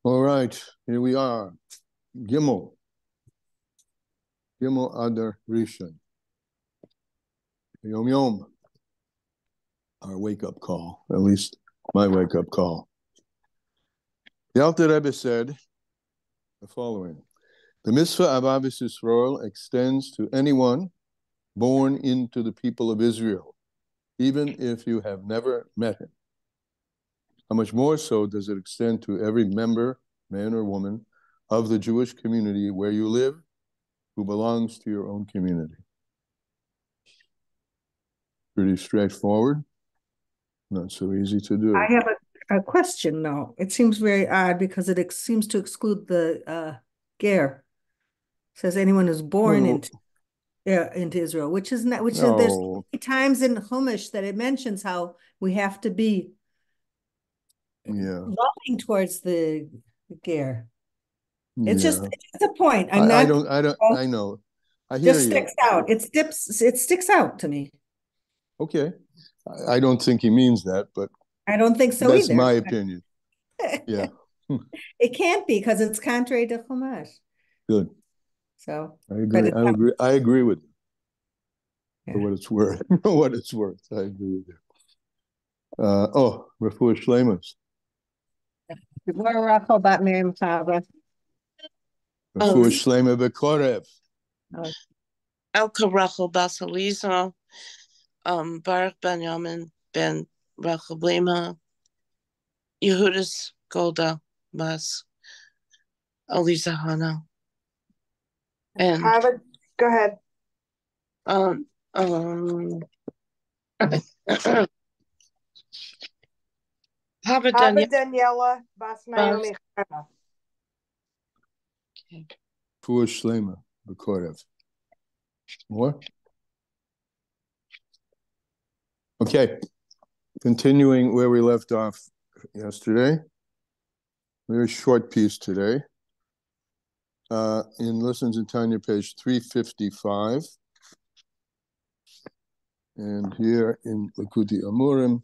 All right, here we are. Gimel Adar Rishon. Yom Yom. Our wake-up call, at least my wake-up call. The Alter Rebbe said the following: the mitzvah of Avis Yisrael extends to anyone born into the people of Israel, even if you have never met him. How much more so does it extend to every member, man or woman, of the Jewish community where you live, who belongs to your own community? Pretty straightforward. Not so easy to do. I have a question now. It seems very odd because it seems to exclude the ger. Says anyone who's born into Israel, which is not, which is, there's so many times in Chumash that it mentions how we have to be loving towards the ger. It's just a point. I know. I hear just you. Sticks out. It sticks out to me. Okay. I don't think he means that, but I don't think so that's either. my opinion. Yeah. It can't be because it's contrary to Chumash. Good. So I agree. I agree with you. Yeah. For what it's worth. For what it's worth. I agree with you. Refuah Shleimus. Refuah Shleima B'Korev. El Karachel Basaliza, Baruch Ben Yamin Ben Rachel Blima, Yehudis Golda Bas Aliza Hana. And go ahead. Hava Daniela Bas Naomi. Refuah Shleima B'Korev. More? Okay. Continuing where we left off yesterday. Very short piece today. In Lessons in Tanya, page 355. And here in Likutei Amurim,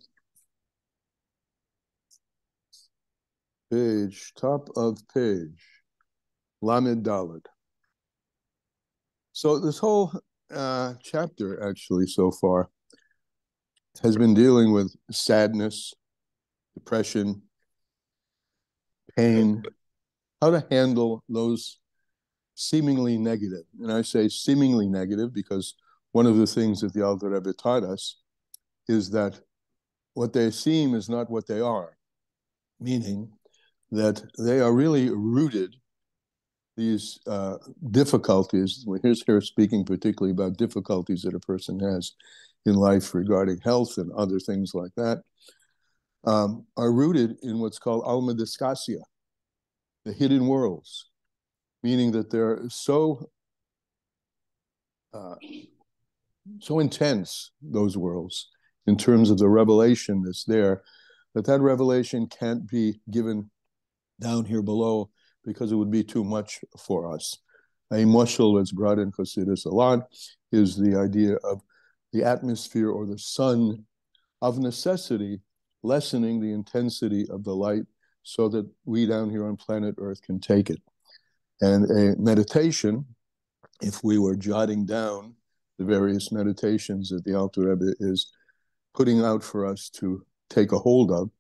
top of page, Lamed Daled. So this whole chapter, actually, so far, has been dealing with sadness, depression, pain, how to handle those seemingly negative. And I say seemingly negative because one of the things that the Alter Rebbe taught us is that what they seem is not what they are, meaning that they are really rooted, these difficulties. Here's here speaking particularly about difficulties that a person has in life regarding health and other things like that, are rooted in what's called alma discasia, the hidden worlds, meaning that they're so intense, those worlds, in terms of the revelation that's there, that revelation can't be given down here below because it would be too much for us. A mashal that's brought in Chassidus a lot is the idea of the atmosphere or the sun of necessity lessening the intensity of the light so that we down here on planet Earth can take it. And a meditation, if we were jotting down the various meditations that the Alter Rebbe is putting out for us to take a hold of,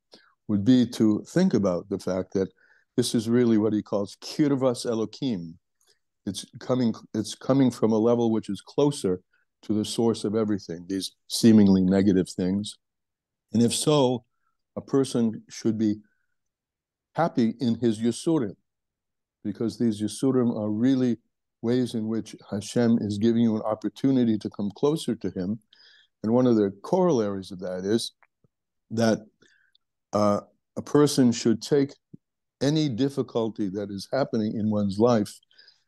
would be to think about the fact that this is really what he calls kirvas Elokim. It's coming from a level which is closer to the source of everything, these seemingly negative things. And if so, a person should be happy in his Yisurim, because these Yisurim are really ways in which Hashem is giving you an opportunity to come closer to him. And one of the corollaries of that is that a person should take any difficulty that is happening in one's life,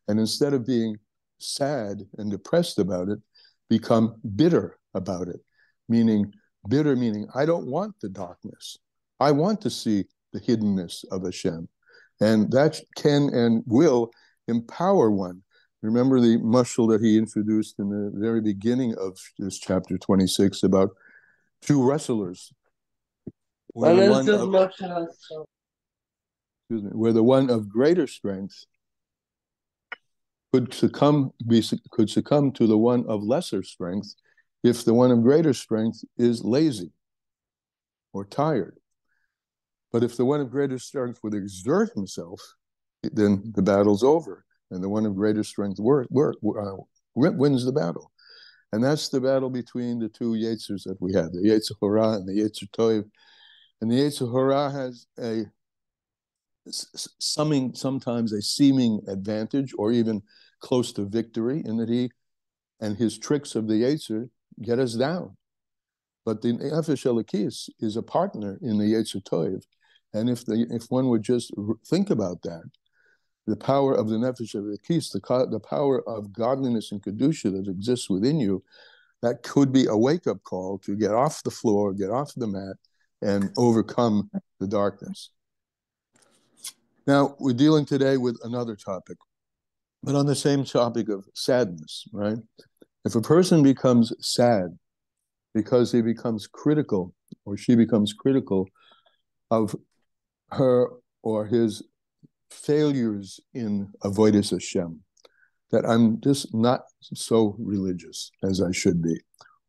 and instead of being sad and depressed about it, become bitter about it. Bitter meaning, I don't want the darkness. I want to see the hiddenness of Hashem. And that can and will empower one. Remember the mashal that he introduced in the very beginning of this chapter 26 about two wrestlers. where the one of greater strength could succumb to the one of lesser strength if the one of greater strength is lazy or tired. But if the one of greater strength would exert himself, then the battle's over, and the one of greater strength wins the battle. And that's the battle between the two Yetzers that we have, the Yetzer Hara and the Yetzer Tov. And the Yetzer Hara has sometimes a seeming advantage or even close to victory in that he and his tricks of the Yetzer get us down. But the Nefesh Elokis is a partner in the Yetzer Tov. And if one would just think about that, the power of the Nefesh Elokis, the power of godliness and Kedusha that exists within you, that could be a wake-up call to get off the floor, get off the mat, and overcome the darkness. Now, we're dealing today with another topic, but on the same topic of sadness, right? If a person becomes sad because he becomes critical or she becomes critical of her or his failures in avodas Hashem, that I'm just not so religious as I should be,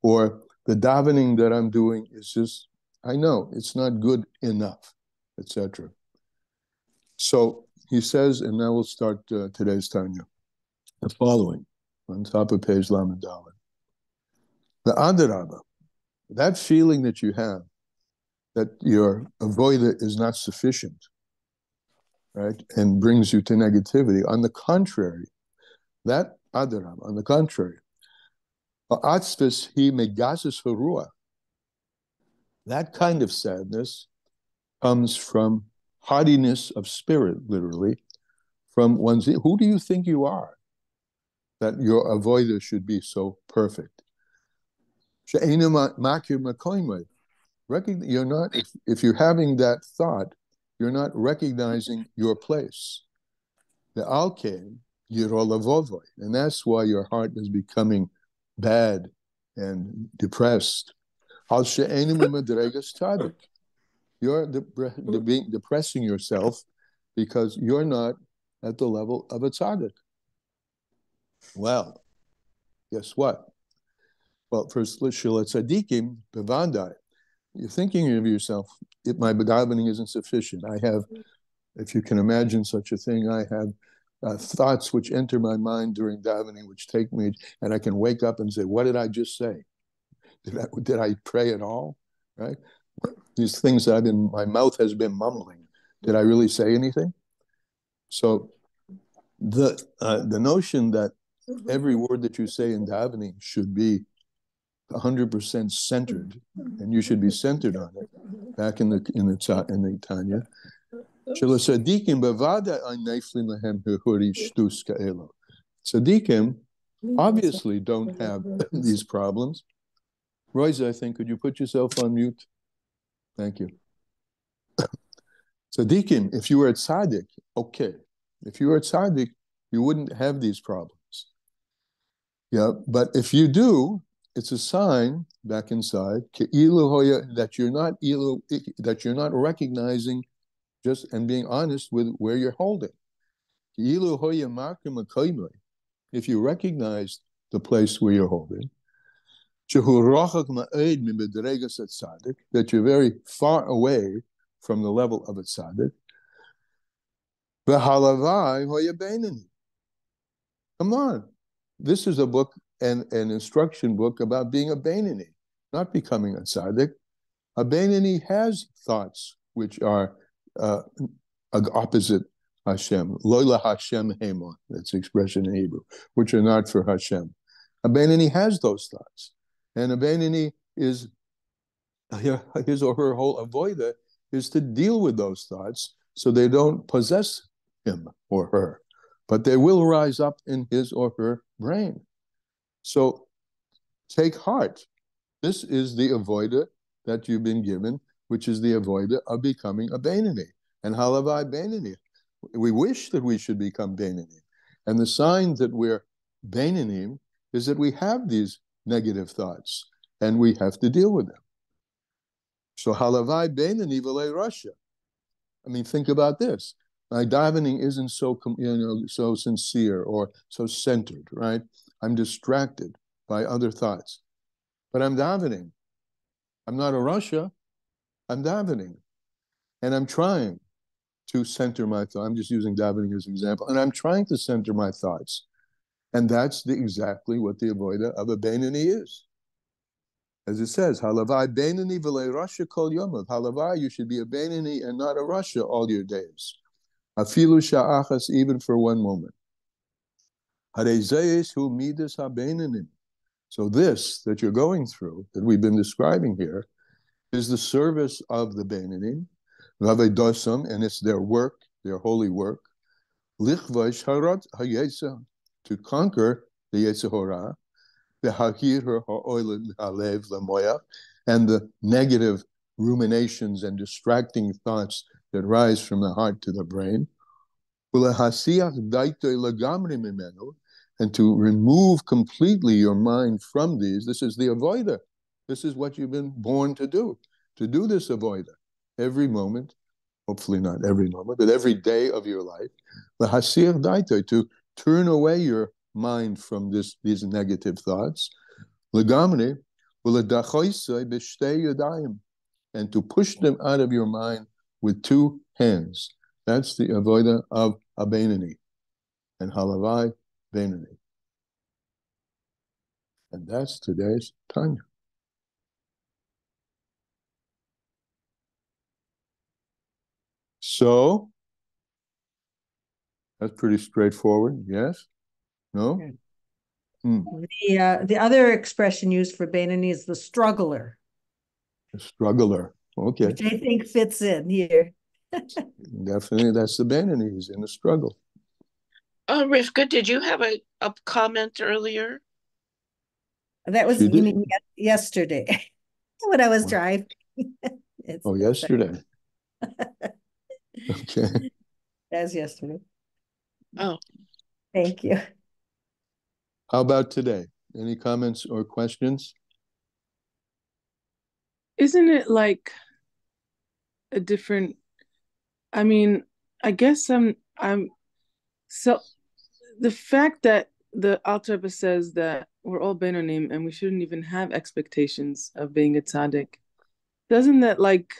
or the davening that I'm doing is just, I know it's not good enough, etc. So he says, and now we'll start today's Tanya, the following, on top of page Lamed Daled. The Adarabba, that feeling that you have, that your avodah is not sufficient, right, and brings you to negativity. On the contrary, that Adarabba, on the contrary, Atzvis hi megasis harua, that kind of sadness comes from haughtiness of spirit, literally, from one's, who do you think you are, that your avodah should be so perfect? You're not, if you're having that thought, you're not recognizing your place. The alkein yirolavovoy, and that's why your heart is becoming bad and depressed. Al she'enu mimadregas tzaddik. You're depressing yourself because you're not at the level of a tzaddik. Well, guess what? Well, first, tzaddikim bevandai. You're thinking of yourself, if my davening isn't sufficient. I have, if you can imagine such a thing, I have thoughts which enter my mind during davening, which take me, and I can wake up and say, what did I just say? Did I pray at all? Right? These things that my mouth has been mumbling. Did I really say anything? So the notion that every word that you say in davening should be 100% centered, and you should be centered on it. Back in the Tanya, tzaddikim obviously don't have these problems. Royce, I think, could you put yourself on mute? Thank you. Tzaddikim, if you were a tzaddik, okay. If you were a tzaddik, you wouldn't have these problems. Yeah, but if you do, it's a sign back inside that you're not recognizing just and being honest with where you're holding. If you recognize the place where you're holding, that you're very far away from the level of a tzaddik. Come on, this is a book, an instruction book about being a Benoni, not becoming a tzaddik. A Benoni has thoughts which are opposite Hashem. Lola Hashem Hema, that's the expression in Hebrew, which are not for Hashem. A Benoni has those thoughts. And a Benoni is, his or her whole avodah is to deal with those thoughts so they don't possess him or her, but they will rise up in his or her brain. So take heart. This is the avodah that you've been given, which is the avodah of becoming a Benoni. And halavai Benoni. We wish that we should become Benoni. And the sign that we're Benonim is that we have these negative thoughts and we have to deal with them. So halavai Benoni v'lei Rasha. I mean, think about this. My davening isn't so so sincere or so centered, right? I'm distracted by other thoughts. But I'm davening. I'm not a Russia. I'm davening. And I'm trying to center my thoughts. I'm just using davening as an example. And I'm trying to center my thoughts. And that's exactly what the avodah of a Benoni is. As it says, Halavai Benoni v'le Rasha kol yomav. Halavai, you should be a Benoni and not a Rasha all your days. Afilu sha'achas, even for one moment. Harei zayis hu midas ha-Benonim. So this that you're going through, that we've been describing here, is the service of the Benonim, Vavedosam, and it's their work, their holy work, Lichvash harat hayetza, to conquer the Yetzirah, the Hakir ha'oil halev lamoya, and the negative ruminations and distracting thoughts that rise from the heart to the brain, and to remove completely your mind from these. This is the avoida. This is what you've been born to do this avoida every moment, hopefully not every moment, but every day of your life, to turn away your mind from these negative thoughts, and to push them out of your mind with two hands. That's the avodah of a Benoni, and halavai Benoni. And that's today's Tanya. So, that's pretty straightforward, yes? No? The other expression used for Benoni is the struggler. The struggler, okay. Which I think fits in here. Definitely, that's the Benoni. He's in the struggle. Rivka, did you have a comment earlier? That was, you mean, yesterday when I was driving. Yesterday. Okay. That was yesterday. Oh. Thank you. How about today? Any comments or questions? Isn't it like a different, I mean, I guess I'm so the fact that the Alter Rebbe says that we're all Benonim and we shouldn't even have expectations of being a tzaddik, doesn't that like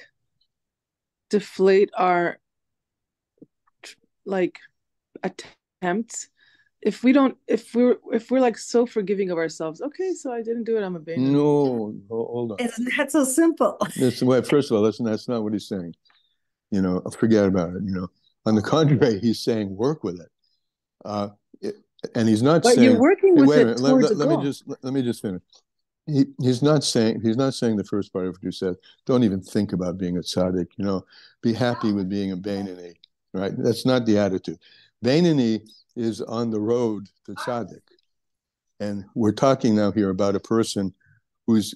deflate our like attempts? If we're like so forgiving of ourselves, okay, so I didn't do it, I'm a Benoni. No, hold on. It's not so simple. First of all, that's not what he's saying. Forget about it. On the contrary, he's saying work with it. And he's not saying. But you're working with it towards a goal. Let me just finish. He's not saying the first part of what you said. Don't even think about being a tzaddik. Be happy with being a Benoni. Right? That's not the attitude. Benoni is on the road to tzaddik, and we're talking now here about a person whose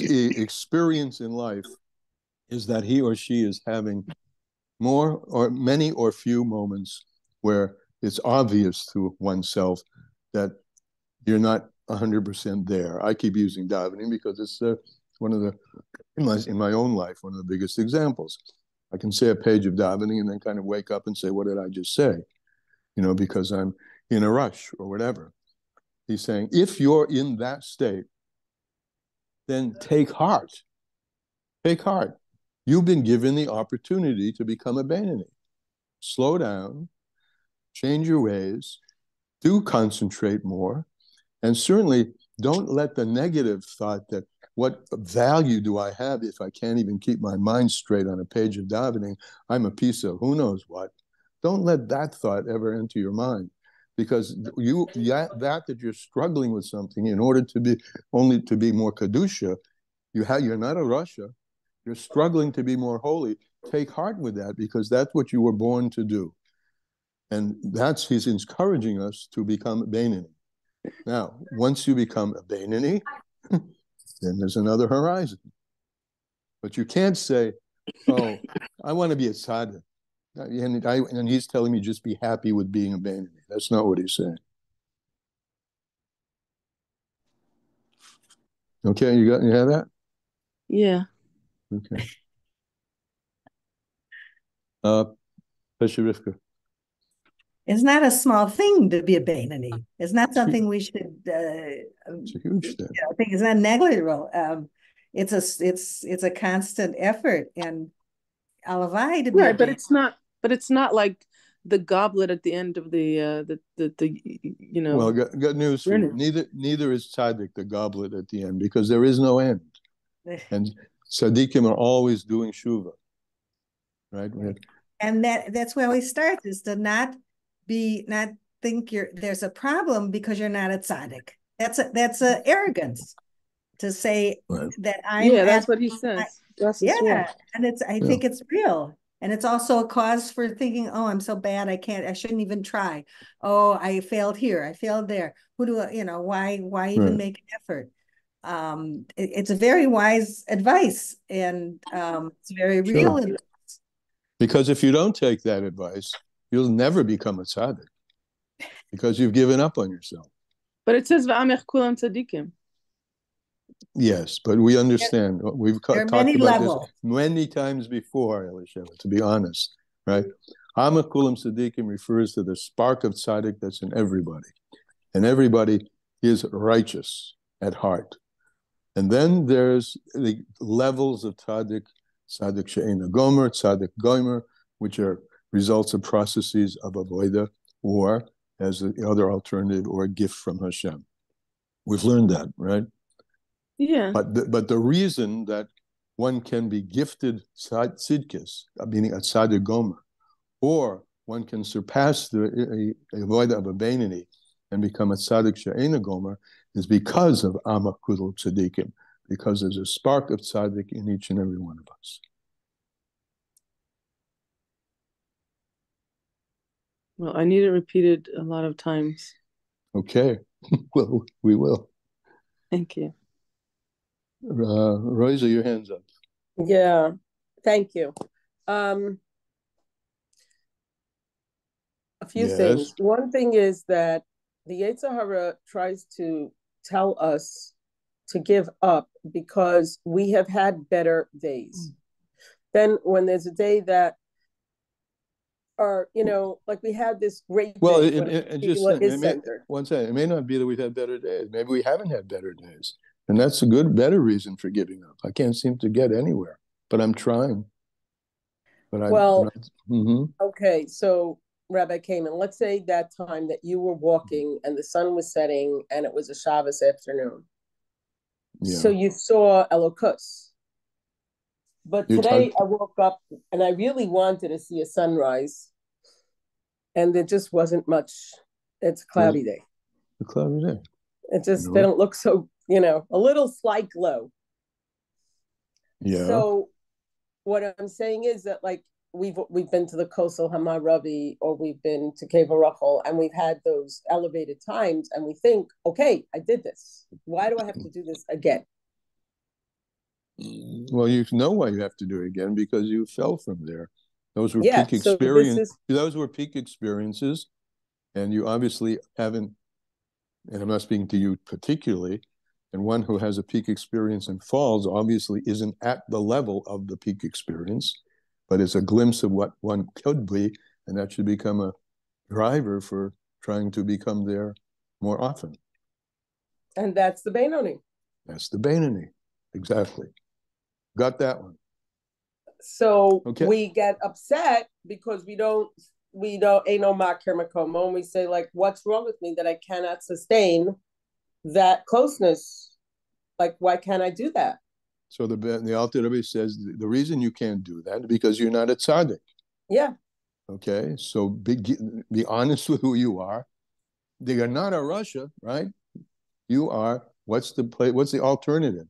experience in life is that he or she is having more or many or few moments where it's obvious to oneself that you're not 100% there. I keep using davening because it's one of the, in my own life, one of the biggest examples. I can say a page of davening and then kind of wake up and say, what did I just say? Because I'm in a rush or whatever. He's saying, if you're in that state, then take heart. Take heart. You've been given the opportunity to become a Benoni. Slow down, change your ways, do concentrate more, and certainly don't let the negative thought that what value do I have if I can't even keep my mind straight on a page of davening? I'm a piece of who knows what. Don't let that thought ever enter your mind, because that you're struggling with something in order to be more kedusha, you're not a Russia. You're struggling to be more holy. Take heart with that, because that's what you were born to do. And he's encouraging us to become a Benoni. Now, once you become a Benoni, then there's another horizon. But you can't say, oh, I want to be a tzaddik. And he's telling me just be happy with being a Benoni. That's not what he's saying. Okay, you have that? Yeah. Okay. Rivka. It's not a small thing to be a Benoni. It's not something we should. It's a huge thing. I think it's not negligible. It's a constant effort, and alavai to be right, but it's not like the goblet at the end of the you know. Well, got news for you. Neither is tzaddik, the goblet at the end, because there is no end, and tzaddikim are always doing shuva, right? And that's where we start, is to not think there's a problem because you're not a tzaddik. That's a arrogance to say that I'm. Yeah, that's what he says. And I think it's real. And it's also a cause for thinking, oh, I'm so bad, I shouldn't even try. Oh, I failed here, I failed there. Who do I, why even make an effort? It's a very wise advice, and it's very real advice. Because if you don't take that advice, you'll never become a tzaddik, because you've given up on yourself. But it says v'amech kulam tzaddikim. Yes, but we understand. We've talked about this many times before, Elisheva, to be honest, right? Amach kulam tzaddikim refers to the spark of tzaddik that's in everybody. And everybody is righteous at heart. And then there's the levels of tzaddik she'ena gomer, tzaddik gomer, which are results of processes of avodah, or as the other alternative, or a gift from Hashem. We've learned that, right? Yeah. But the reason that one can be gifted tzidkis, meaning a tzaddik gomer, or one can surpass the avodah of a Benoni and become a tzaddik she'ena gomer, is because of amach kulam tzaddikim, because there's a spark of tzaddik in each and every one of us. Well, I need it repeated a lot of times. Okay, well, we will. Thank you. Rosa, your hand's up. Yeah, thank you. A few things. One thing is that the Yetzer Hara tries to tell us to give up because we have had better days. Then when there's a day that are, like we had this great day. One second, it may not be that we've had better days. Maybe we haven't had better days. And that's a better reason for giving up. I can't seem to get anywhere, but I'm trying. Okay, so Rabbi Kamman, let's say that time that you were walking and the sun was setting and it was a Shabbos afternoon. Yeah. So you saw Elokus. But today I woke up and I really wanted to see a sunrise. And there just wasn't much. It's a cloudy day. A cloudy day. It just, they don't look so, a little slight glow. Yeah. So what I'm saying is that, like, we've been to the Kosel Hamaravi, or we've been to Cave Rachel, and we've had those elevated times, and we think, okay, I did this. Why do I have to do this again? Well, you know why you have to do it again, because you fell from there. Those were peak experiences. Those were peak experiences, and you obviously haven't. And I'm not speaking to you particularly. And one who has a peak experience and falls obviously isn't at the level of the peak experience, but it's a glimpse of what one could be, and that should become a driver for trying to become there more often. And that's the Benoni. That's the Benoni, exactly. Got that one. So we get upset because we don't ain't no makir makomo, and we say, like, what's wrong with me that I cannot sustain that closeness? Like, why can't I do that? So the Alter Rebbe says the reason you can't do that is because you're not a tzaddik. Yeah. Okay, so be honest with who you are. They are not a Russia, right? You are. What's the alternative?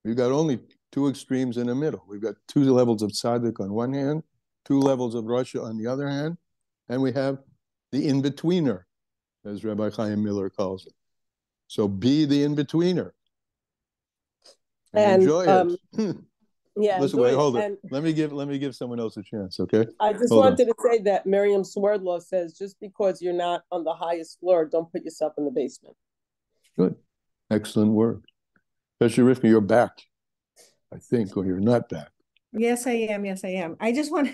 We've got only two extremes in the middle. We've got two levels of tzaddik on one hand, two levels of Russia on the other hand, and we have the in-betweener, as Rabbi Chaim Miller calls it. So be the in-betweener. And enjoy it. Yeah. Listen, wait, hold it. Let me give someone else a chance, okay? I just wanted to say that Miriam Swerdlaw says, just because you're not on the highest floor, don't put yourself in the basement. Good. Excellent word. Especially Rivka, you're back, I think, or you're not back. Yes, I am. I just want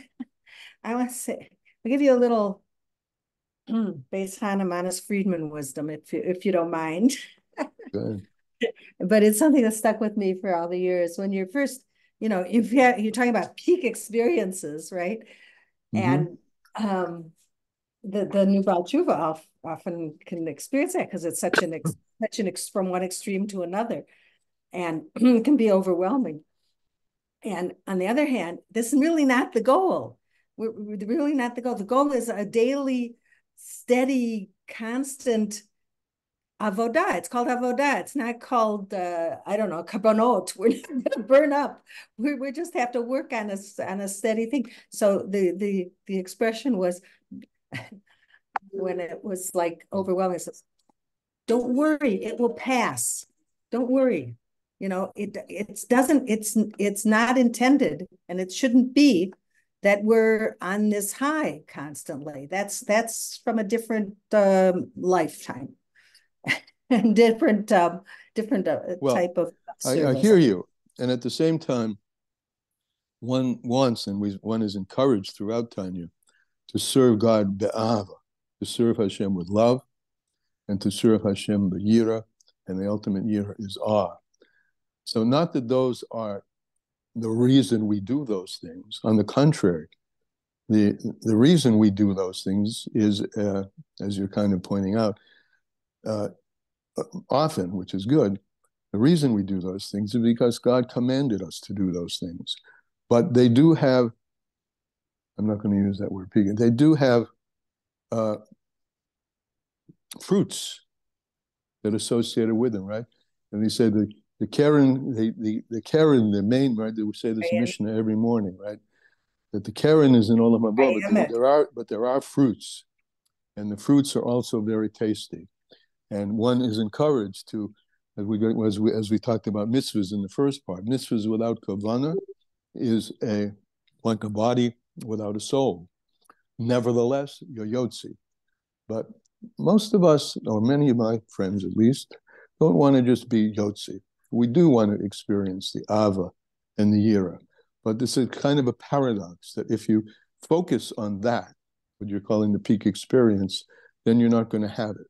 to say, I'll give you a little based on Manis Friedman wisdom, if you don't mind. Good. But it's something that stuck with me for all the years. When you're first, you're talking about peak experiences, right? And the new Baal Tshuva often can experience that because it's such an from one extreme to another, and it can be overwhelming. And on the other hand, this is really not the goal. We're really not the goal. The goal is a daily, steady, constant avodah. It's called avodah. It's not called I don't know, kabbanot. We're not going to burn up. We just have to work on a steady thing. So the expression was when it was like overwhelming. It says, "Don't worry, it will pass. Don't worry." It's not intended, and it shouldn't be that we're on this high constantly. That's from a different lifetime and different type of service. I hear you, and at the same time, one wants and one is encouraged throughout Tanya to serve God be'ava, to serve Hashem with love, and to serve Hashem b'yira, and the ultimate yira is awe. So not that those are the reason we do those things. On the contrary, the reason we do those things is, as you're kind of pointing out, often, which is good, the reason we do those things is because God commanded us to do those things. But they do have, I'm not going to use that word, pagan, they do have fruits that are associated with them, right? And they say the Karen, the Karen, the main, right? They would say this Mishnah every morning, right? That the Karen is in Olam Haba, but there are fruits, and the fruits are also very tasty. And one is encouraged to, as we talked about mitzvahs in the first part, mitzvahs without kavanah is like a body without a soul. Nevertheless, you're yotzi. But most of us, or many of my friends at least, don't want to just be yotzi. We do want to experience the ava and the yira. But this is kind of a paradox that if you focus on that, what you're calling the peak experience, then you're not going to have it.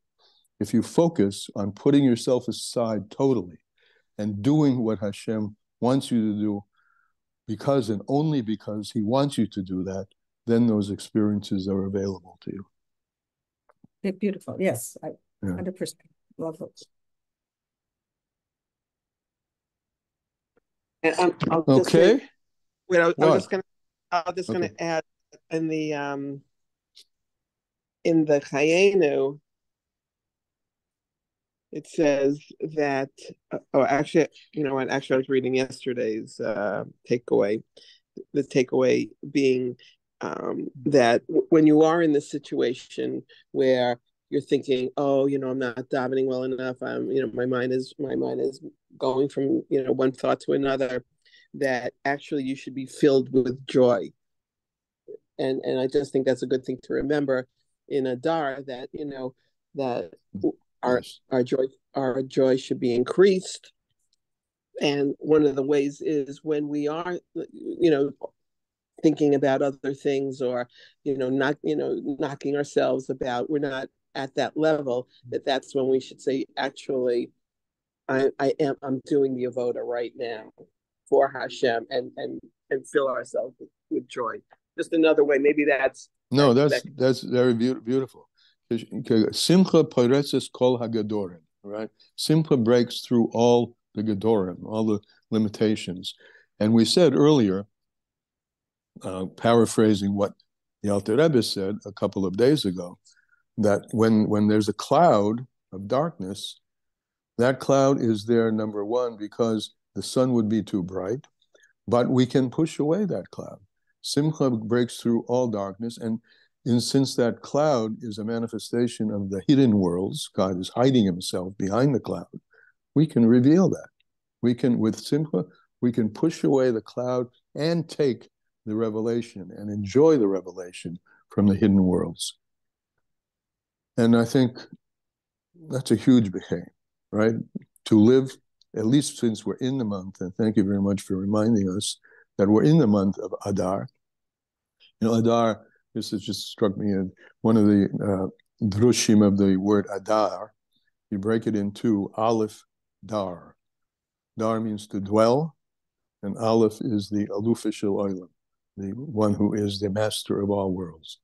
If you focus on putting yourself aside totally and doing what Hashem wants you to do because and only because He wants you to do that, then those experiences are available to you. They're beautiful. Yes, I 100% love those. And I'll just say, I'm just gonna add in the Chayenu, it says that actually, you know what, actually I was reading yesterday's takeaway, the takeaway being that when you are in this situation where you're thinking, oh, I'm not davening well enough, my mind is going from one thought to another, that actually you should be filled with joy. And I just think that's a good thing to remember in Adar, that that our joy should be increased. And one of the ways is when we are thinking about other things, or knocking ourselves about, we're not at that level, that's when we should say, actually, I'm doing the avoda right now for Hashem, and fill ourselves with joy. Just another way, maybe that's very beautiful. Simcha poretzes kol hagadorim, right? Simcha breaks through all the gadorim, all the limitations. And we said earlier, paraphrasing what the Alter Rebbe said a couple of days ago, that when there's a cloud of darkness, that cloud is there, number one, because the sun would be too bright, but we can push away that cloud. Simcha breaks through all darkness, and since that cloud is a manifestation of the hidden worlds, God is hiding Himself behind the cloud, we can reveal that. We can, with Simcha, we can push away the cloud and take the revelation and enjoy the revelation from the hidden worlds. And I think that's a huge behavior, right? To live, at least since we're in the month, and thank you very much for reminding us that we're in the month of Adar. Adar This has just struck me in one of the drushim of the word Adar. You break it into Aleph, Dar. Dar means to dwell, and Aleph is the Alufishal Olam, the one who is the master of all worlds.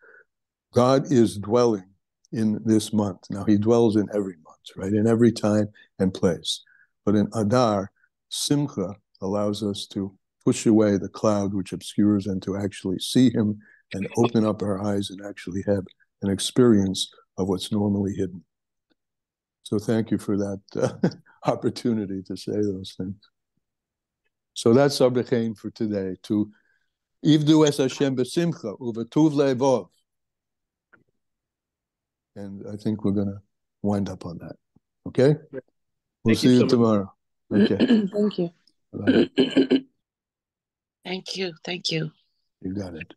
God is dwelling in this month. Now, he dwells in every month, right? In every time and place. But in Adar, Simcha allows us to push away the cloud which obscures and to actually see him and open up our eyes and actually have an experience of what's normally hidden. So thank you for that opportunity to say those things. So that's our bechein for today. To Ivdu es Hashem b'simcha uvetuv le'evov. And I think we're going to wind up on that. Okay? We'll see you tomorrow. Okay. Thank you. Bye. Thank you. Thank you. You got it.